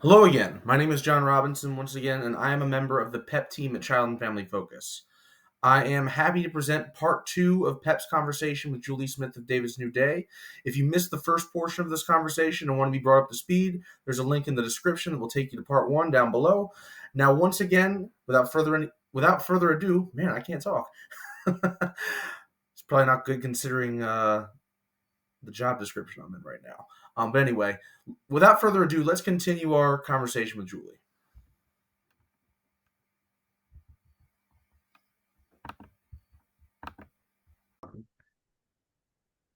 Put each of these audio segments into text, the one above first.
Hello again. My name is John Robinson once again, and I am a member of the PEP team at Child and Family Focus. I am happy to present part two of PEP's conversation with Julie Smith of David's New Day. If you missed the first portion of this conversation and want to be brought up to speed, there's a link in the description that will take you to part one down below. Now, once again, without further ado, man, I can't talk. It's probably not good considering the job description I'm in right now. But anyway, without further ado, let's continue our conversation with Julie.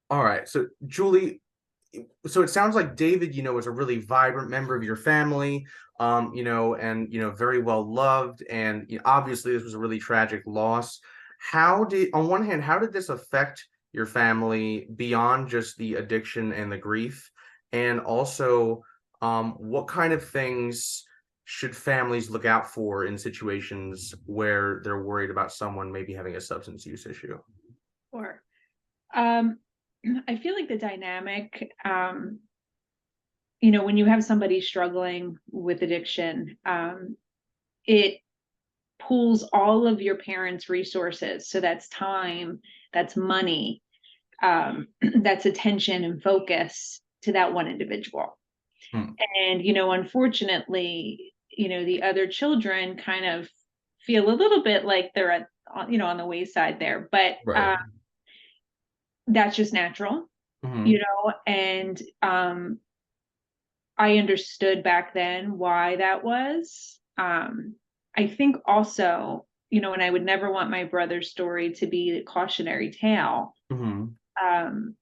All right, so Julie, so it sounds like David, is a really vibrant member of your family, and very well loved, and obviously this was a really tragic loss. On one hand, how did this affect your family beyond just the addiction and the grief, and also, what kind of things should families look out for in situations where they're worried about someone maybe having a substance use issue? Sure. I feel like the dynamic, when you have somebody struggling with addiction, it pulls all of your parents' resources. So that's time, that's money, that's attention and focus to that one individual. Hmm. And, unfortunately, the other children kind of feel a little bit like they're on the wayside there. But Right. that's just natural, Hmm. and I understood back then why that was. I think also, and I would never want my brother's story to be a cautionary tale. Hmm. Um,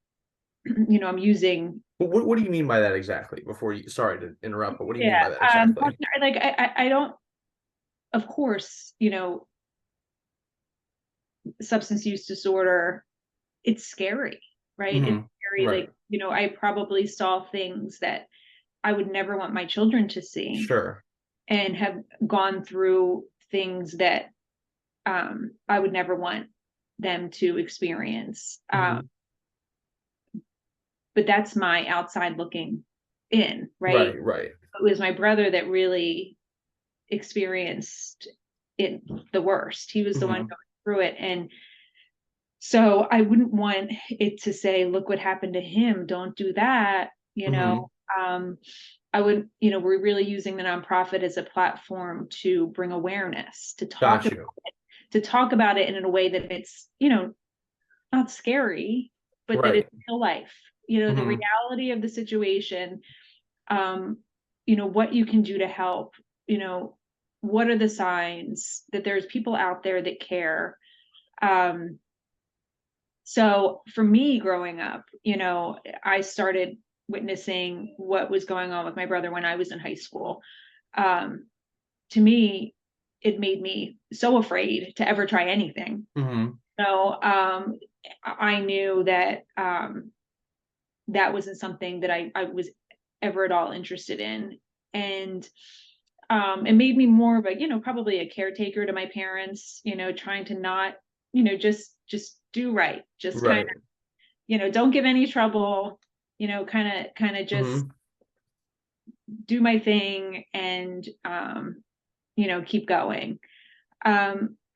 I'm using. What do you mean by that exactly? Sorry to interrupt, but what do you mean Yeah, by that exactly? like I don't. Of course, substance use disorder. It's scary, right? It's Hmm. scary. Right. Like, I probably saw things that I would never want my children to see, Sure. and have gone through things that I would never want them to experience. Hmm. But that's my outside looking in, right? Right. Right. It was my brother that really experienced it the worst. He was the one Hmm. going through it. And so I wouldn't want it to say, look what happened to him. Don't do that. Hmm. Um, I would, we're really using the nonprofit as a platform to bring awareness, Got you. to talk about it in a way that it's, not scary, but that Right. it's real life, the Hmm. reality of the situation, um, what you can do to help, what are the signs that there's people out there that care. Um, so for me growing up, I started witnessing what was going on with my brother when I was in high school. Um, to me, it made me so afraid to ever try anything. Hmm. So I knew that that wasn't something that I was ever at all interested in. And it made me more of a, probably a caretaker to my parents, trying to not, just do right. Just kind of, Right. don't give any trouble, kind of just Hmm. do my thing and, keep going.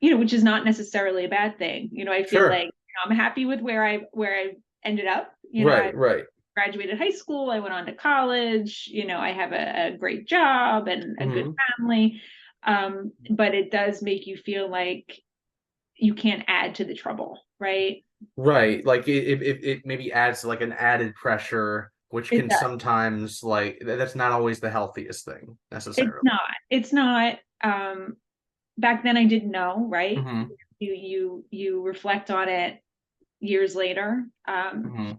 Which is not necessarily a bad thing. I feel like, Sure. I'm happy with where I ended up. I Right. Right. graduated high school, I went on to college, I have a great job and a good Hmm. family. But it does make you feel like you can't add to the trouble, right? Right. Like it maybe adds like an added pressure, which It can does. sometimes that's not always the healthiest thing It's necessarily. not. It's not. Back then I didn't know, right? Hmm. You reflect on it years later. Hmm.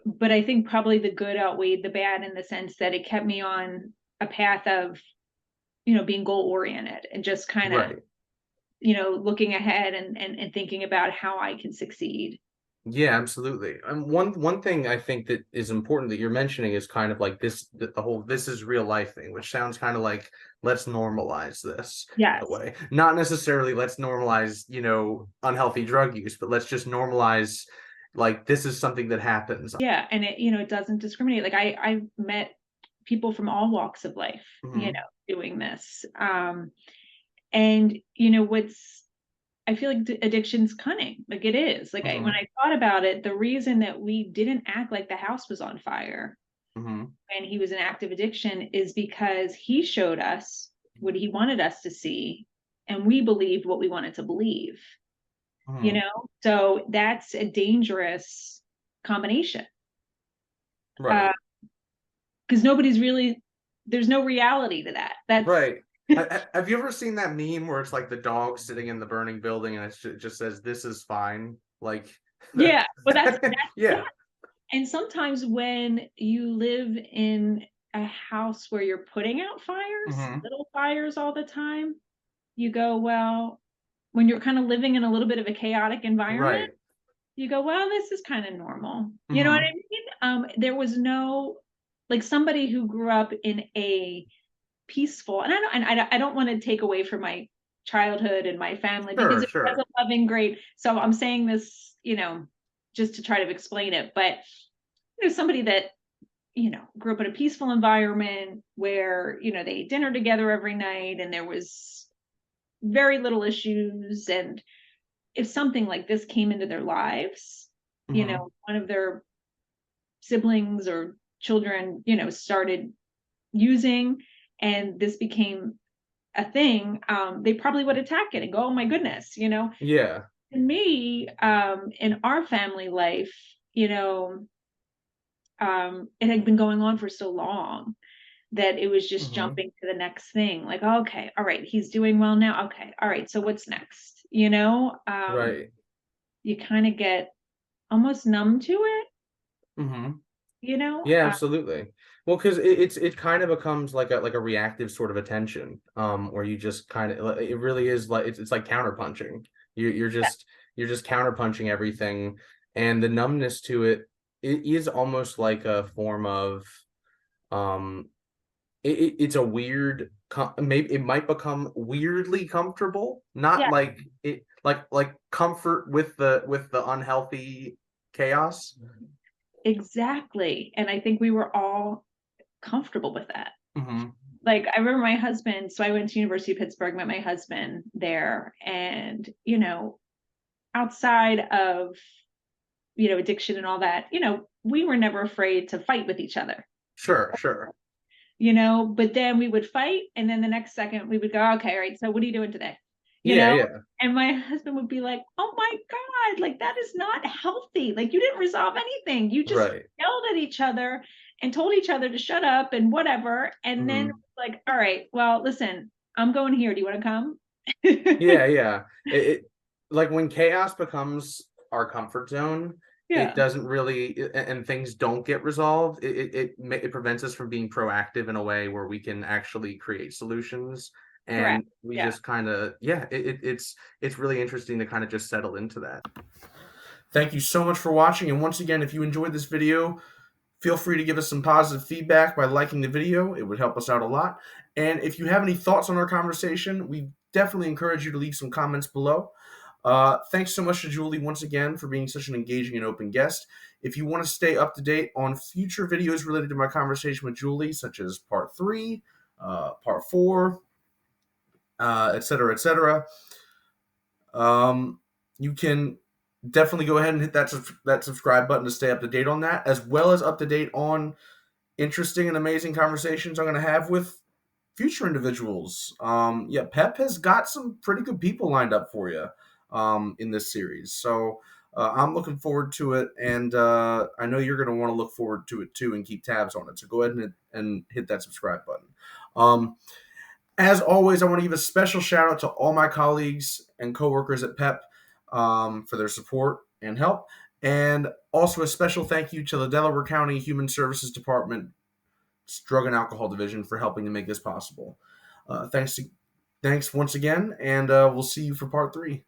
But I think probably the good outweighed the bad in the sense that it kept me on a path of, being goal oriented and just kind of, Right. looking ahead and thinking about how I can succeed. Yeah, absolutely. One thing I think that is important that you're mentioning is kind of like the whole "this is real life" thing, which sounds kind of like let's normalize this in a Yes. way. Not necessarily let's normalize, unhealthy drug use, but let's just normalize like this is something that happens. Yeah. And it doesn't discriminate. Like I've met people from all walks of life, Mm-hmm. doing this. And you know what's I feel like addiction's cunning. Like it is. Like when Mm-hmm. I thought about it, the reason that we didn't act like the house was on fire Mm-hmm. when he was in active addiction is because he showed us what he wanted us to see, and we believed what we wanted to believe. Mm-hmm. So that's a dangerous combination. Right. Because nobody's really there's no reality to that. That's Right. Have you ever seen that meme where it's like the dog sitting in the burning building and it just says, "This is fine"? Like, yeah, but yeah. yeah. And sometimes when you live in a house where you're putting out fires, Mm-hmm. little fires all the time, you go, well, when you're kind of living in a little bit of a chaotic environment, Right. you go, well, this is kind of normal. You know what Mm-hmm. I mean? There was no like somebody who grew up in a peaceful, and I don't want to take away from my childhood and my family because Sure, it was sure. a loving, great. So I'm saying this, just to try to explain it, but somebody that grew up in a peaceful environment where they ate dinner together every night and there was very little issues, and if something like this came into their lives, Mm-hmm. one of their siblings or children started using, and this became a thing, they probably would attack it and go, oh my goodness. Yeah. To me, in our family life, it had been going on for so long that it was just Mm-hmm. jumping to the next thing. Like, okay, all right, he's doing well now. Okay, all right, so what's next? Right. You kind of get almost numb to it, Mm-hmm. you know? Yeah, absolutely. Well, because it kind of becomes like a reactive sort of attention, where you just kind of it really is like it's like counterpunching. You're just counterpunching everything, and the numbness to it is almost like a form of um it's a weird maybe it might become weirdly comfortable, not Yeah, like it like comfort with the unhealthy chaos. exactly. And I think we were all comfortable with that. Hmm. Like I remember my husband, so I went to University of Pittsburgh, met my husband there, and outside of addiction and all that, we were never afraid to fight with each other. Sure, sure. But then we would fight, and then the next second we would go, okay, all right, so what are you doing today? you Yeah, know yeah. and my husband would be like, oh my God, like that is not healthy. Like you didn't resolve anything, you just Right. yelled at each other and told each other to shut up and whatever, and then Hmm. like, all right, well, listen, I'm going here, do you want to come? Yeah, yeah. It like when chaos becomes our comfort zone, it Yeah, doesn't really and things don't get resolved. It prevents us from being proactive in a way where we can actually create solutions. correct. And we Yeah. just kind of yeah, it's really interesting to kind of just settle into that. Thank you so much for watching. And once again, if you enjoyed this video, feel free to give us some positive feedback by liking the video. It would help us out a lot. And if you have any thoughts on our conversation, we definitely encourage you to leave some comments below. Thanks so much to Julie once again for being such an engaging and open guest. If you want to stay up to date on future videos related to my conversation with Julie, such as part 3, part 4, etc., etc., you can definitely go ahead and hit that subscribe button to stay up to date on that, as well as up to date on interesting and amazing conversations I'm going to have with future individuals. Yeah, PEP has got some pretty good people lined up for you in this series. So I'm looking forward to it, and I know you're going to want to look forward to it too and keep tabs on it. So go ahead and hit that subscribe button. As always, I want to give a special shout out to all my colleagues and coworkers at PEP for their support and help. And also a special thank you to the Delaware County Human Services Department Drug and Alcohol Division for helping to make this possible. Thanks once again, and we'll see you for part 3.